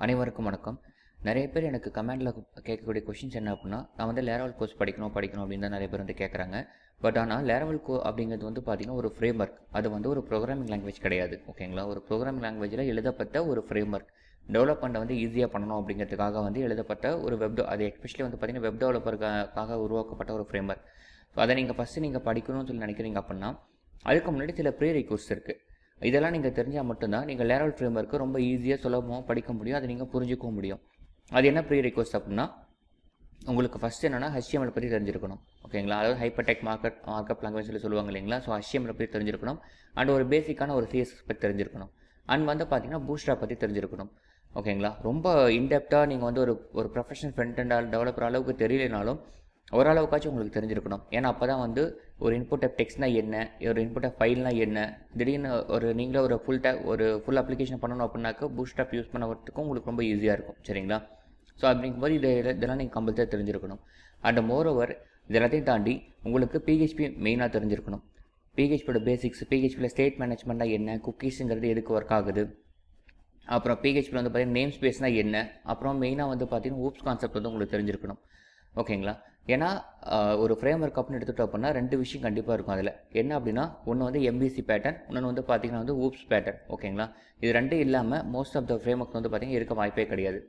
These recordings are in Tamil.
அனைவருக்கும் வணக்கம். நிறைய பேர் எனக்கு கமெண்டில் கேட்கக்கூடிய கொஷின்ஸ் என்ன அப்படின்னா, நான் வந்து லேரவல் கோர்ஸ் படிக்கணும் அப்படின்னு தான் நிறைய பேர் வந்து கேட்குறாங்க. பட் ஆனால் லேரவல் அப்படிங்கிறது வந்து பார்த்திங்கன்னா ஒரு ஃப்ரேம் ஒர்க். அது வந்து ஒரு ப்ரோக்ராமிங் லாங்குவேஜ் கிடையாது. ஓகேங்களா? ஒரு ப்ரோக்ராமிங் லாங்குவேஜில் எழுதப்பட்ட ஒரு ஃப்ரேம் ஒர்க். டெவலப்மெண்ட்டை வந்து ஈஸியாக பண்ணணும் அப்படிங்கிறதுக்காக வந்து எழுதப்பட்ட ஒரு அது எஸ்பெஷலி வந்து பார்த்திங்கன்னா வெப் டெவலப்பருக்காக உருவாக்கப்பட்ட ஒரு ஃப்ரேம் ஒர்க். ஸோ அதை நீங்கள் ஃபஸ்ட்டு நீங்கள் படிக்கணும்னு சொல்லி நினைக்கிறீங்க அப்படின்னா, அதுக்கு முன்னாடி சில ப்ரீரெக்விசிட்ஸ் இருக்குது. இதெல்லாம் நீங்கள் தெரிஞ்சால் மட்டும்தான் நீங்கள் லேரவல் ஃப்ரேம் ஒர்க்கு ரொம்ப ஈஸியாக சுலபமாக படிக்க முடியும். அதை நீங்கள் புரிஞ்சிக்கவும் முடியும். அது என்ன ப்ரீரெக்வெஸ்ட் அப்படின்னா, உங்களுக்கு ஃபஸ்ட் என்னென்னா HTML பற்றி தெரிஞ்சிருக்கணும். ஓகேங்களா? அதாவது ஹைப்பர்டெக்ஸ்ட் மார்க்அப் லாங்குவேஜ் சொல்லி சொல்லுவாங்க இல்லைங்களா? ஸோ HTML பற்றி தெரிஞ்சிருக்கணும். அண்ட் ஒரு பேசிக்கான ஒரு CSS பற்றி தெரிஞ்சிருக்கணும். அண்ட் வந்து பார்த்தீங்கன்னா பூட்ஸ்ட்ராப் பற்றி தெரிஞ்சிருக்கணும். ஓகேங்களா? ரொம்ப இன்டெப்த்தாக நீங்கள் வந்து ஒரு ப்ரொஃபஷனல் ஃப்ரண்ட் அண்ட் டெவலப்பர் அளவுக்கு தெரியலனாலும் ஓரளவுக்காச்சும் உங்களுக்கு தெரிஞ்சிருக்கணும். ஏன்னா அப்போ தான் வந்து ஒரு இன்புட் ஆஃப் டெக்ஸ்ட்னால் என்ன, ஒரு இன்புட் ஆஃப் ஃபைல்னால் என்ன, திடீர்னு நீங்களே ஒரு ஃபுல் அப்ளிகேஷன் பண்ணணும் அப்படின்னாக்க பூட்ஸ்ட்ராப் யூஸ் பண்ணுறதுக்கும் உங்களுக்கு ரொம்ப ஈஸியாக இருக்கும். சரிங்களா? ஸோ அப்படிங்கும்போது இதெல்லாம் நீங்கள் கம்பல்சரி தெரிஞ்சிருக்கணும். அண்ட் மோரோவர் இது எல்லாத்தையும் தாண்டி உங்களுக்கு PHP மெயினாக தெரிஞ்சிருக்கணும். PHPயோட பேசிக்ஸ், PHPயில் ஸ்டேட் மேனேஜ்மெண்ட்டாக என்ன, குக்கீஸுங்கிறது எதுக்கு ஒர்க் ஆகுது, அப்புறம் PHPயில் வந்து பார்த்தீங்கன்னா நேம் ஸ்பேஸ்னால் என்ன, அப்புறம் மெயினாக வந்து பார்த்தீங்கன்னா ஊப்ஸ் கான்செப்ட் வந்து உங்களுக்கு தெரிஞ்சிருக்கணும். ஓகேங்களா? ஏன்னா ஒரு ஃப்ரேம் ஒர்க் அப்படின்னு எடுத்துகிட்டோம் அப்படின்னா 2 விஷயம் கண்டிப்பாக இருக்கும். அதில் என்ன அப்படின்னா, ஒன்று வந்து MVC பேட்டர்ன், இன்னொன்று வந்து பார்த்திங்கன்னா வந்து ஊப்ஸ் பேட்டர்ன். ஓகேங்களா? இது 2 இல்லாமல் most of the framework வந்து பார்த்திங்கன்னா இருக்க வாய்ப்பே கிடையாது.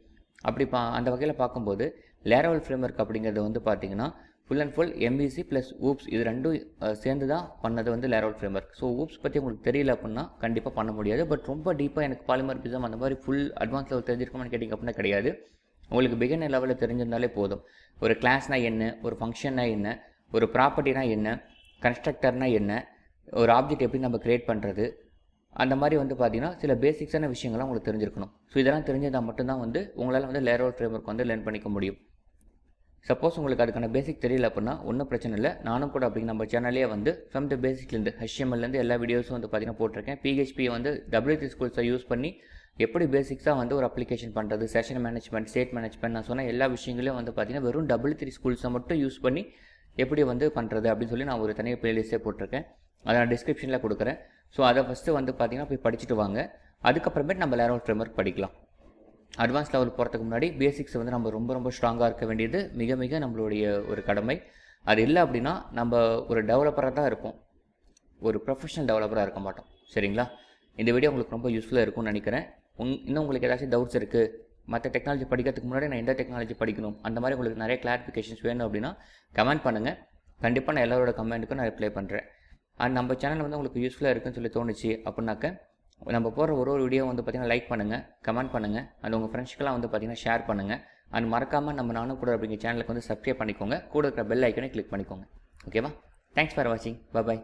அப்படி அந்த வகையில் பார்க்கும்போது லேரவல் ஃப்ரேம் ஒர்க் அப்படிங்கிறது வந்து பார்த்திங்கன்னா full and full MVC plus oops இது 2 சேர்ந்து தான் பண்ணது வந்து Laravel frame work. So oops பற்றி உங்களுக்கு தெரியல அப்படின்னா கண்டிப்பாக பண்ண முடியாது. பட் ரொம்ப டீப்பாக எனக்கு பாலிமார்பிசம் அந்த மாதிரி ஃபுல் அட்வான்ஸ் லெவல் தெரிஞ்சிருக்குமான்னு கேட்டிங்க அப்படின்னா கிடையாது. உங்களுக்கு பிகினர் லெவலில் தெரிஞ்சிருந்தாலே போதும். ஒரு கிளாஸ்னால் என்ன, ஒரு ஃபங்க்ஷன்னா என்ன, ஒரு ப்ராப்பர்ட்டினா என்ன, கன்ஸ்ட்ரக்டர்னா என்ன, ஒரு ஆப்ஜெக்ட் எப்படி நம்ம கிரியேட் பண்ணுறது, அந்த மாதிரி வந்து பார்த்திங்கன்னா சில பேசிக்ஸான விஷயங்கள்லாம் உங்களுக்கு தெரிஞ்சிருக்கணும். ஸோ இதெல்லாம் தெரிஞ்சிருந்தால் மட்டும்தான் வந்து உங்களால் வந்து லேரவல் ஃப்ரேம் ஒர்க் வந்து லேர்ன் பண்ணிக்க முடியும். சப்போஸ் உங்களுக்கு அதுக்கான பேசிக் தெரியல அப்படின்னா ஒன்றும் பிரச்சனை இல்லை. நானும் கூட அப்படி நம்ம சேனல்லே வந்து ஃப்ரம் த பேசிக்லேருந்து HTMLலேருந்து எல்லா வீடியோஸும் வந்து பார்த்திங்கன்னா போட்டிருக்கேன். PHP வந்து W3 ஸ்கூல்ஸை யூஸ் பண்ணி எப்படி பேசிக்ஸாக வந்து ஒரு அப்ளிகேஷன் பண்ணுறது, செஷன் மேனேஜ்மெண்ட், ஸ்டேட் மேனேஜ்மெண்ட், நான் சொன்ன எல்லா விஷயங்களையும் வந்து பார்த்திங்கன்னா வெறும் W3 ஸ்கூல்ஸை மட்டும் யூஸ் பண்ணி எப்படி வந்து பண்ணுறது அப்படின்னு சொல்லி நான் ஒரு தனியாக பிளேலிஸ்ட்டே போட்டிருக்கேன். அதை நான் டிஸ்கிரிப்ஷனில் கொடுக்குறேன். ஸோ அதை ஃபஸ்ட்டு வந்து பார்த்திங்கன்னா போய் படிச்சுட்டு வாங்க. அதுக்கப்புறமேட்டு நம்ம லேரவல் ஃப்ரேம் ஒர்க் படிக்கலாம். அட்வான்ஸ் லெவல் போகிறதுக்கு முன்னாடி பேசிக்ஸ் வந்து நம்ம ரொம்ப ஸ்ட்ராங்காக இருக்க வேண்டியது மிக மிக நம்மளுடைய ஒரு கடமை. அது இல்லை அப்படின்னா நம்ம ஒரு டெவலப்பராக தான் இருப்போம், ஒரு ப்ரொஃபஷனல் டெவலப்பராக இருக்க மாட்டோம். சரிங்களா? இந்த வீடியோ உங்களுக்கு ரொம்ப யூஸ்ஃபுல்லாக இருக்கும்னு நினைக்கிறேன். இன்னும் உங்களுக்கு ஏதாச்சும் டவுட்ஸ் இருக்குது, மற்ற டெக்னாலஜி படிக்கிறதுக்கு முன்னாடி நான் எந்த டெக்னாலஜி படிக்கணும், அந்த மாதிரி உங்களுக்கு நிறைய கிளாரிஃபிகேஷன்ஸ் வேணும் அப்படின்னா கமெண்ட் பண்ணுங்கள். கண்டிப்பாக நான் எல்லாரோட கமெண்ட்டுக்கும் நான் ரிப்ளை பண்ணுறேன். அண்ட் நம்ம சேனல் வந்து உங்களுக்கு யூஸ்ஃபுல்லாக இருக்குன்னு சொல்லி தோணுச்சு அப்படின்னாக்க நம்ம போகிற ஒரு வீடியோ வந்து பார்த்திங்கன்னா லைக் பண்ணுங்கள், கமெண்ட் பண்ணுங்கள், அண்ட் உங்கள் ஃப்ரெண்ட்ஸ்க்கெல்லாம் வந்து பார்த்திங்கன்னா ஷேர் பண்ணுங்கள். அண்ட் மறக்காமல் நம்ம நானும் கூட அப்படிங்கிற சேனலுக்கு வந்து சப்ஸ்கிரைப் பண்ணிக்கோங்க. கூட இருக்கிற பெல் ஐக்கனை கிளிக் பண்ணிக்கோங்க. ஓகேவா? தேங்க்ஸ் ஃபார் வாட்சிங். பாய்.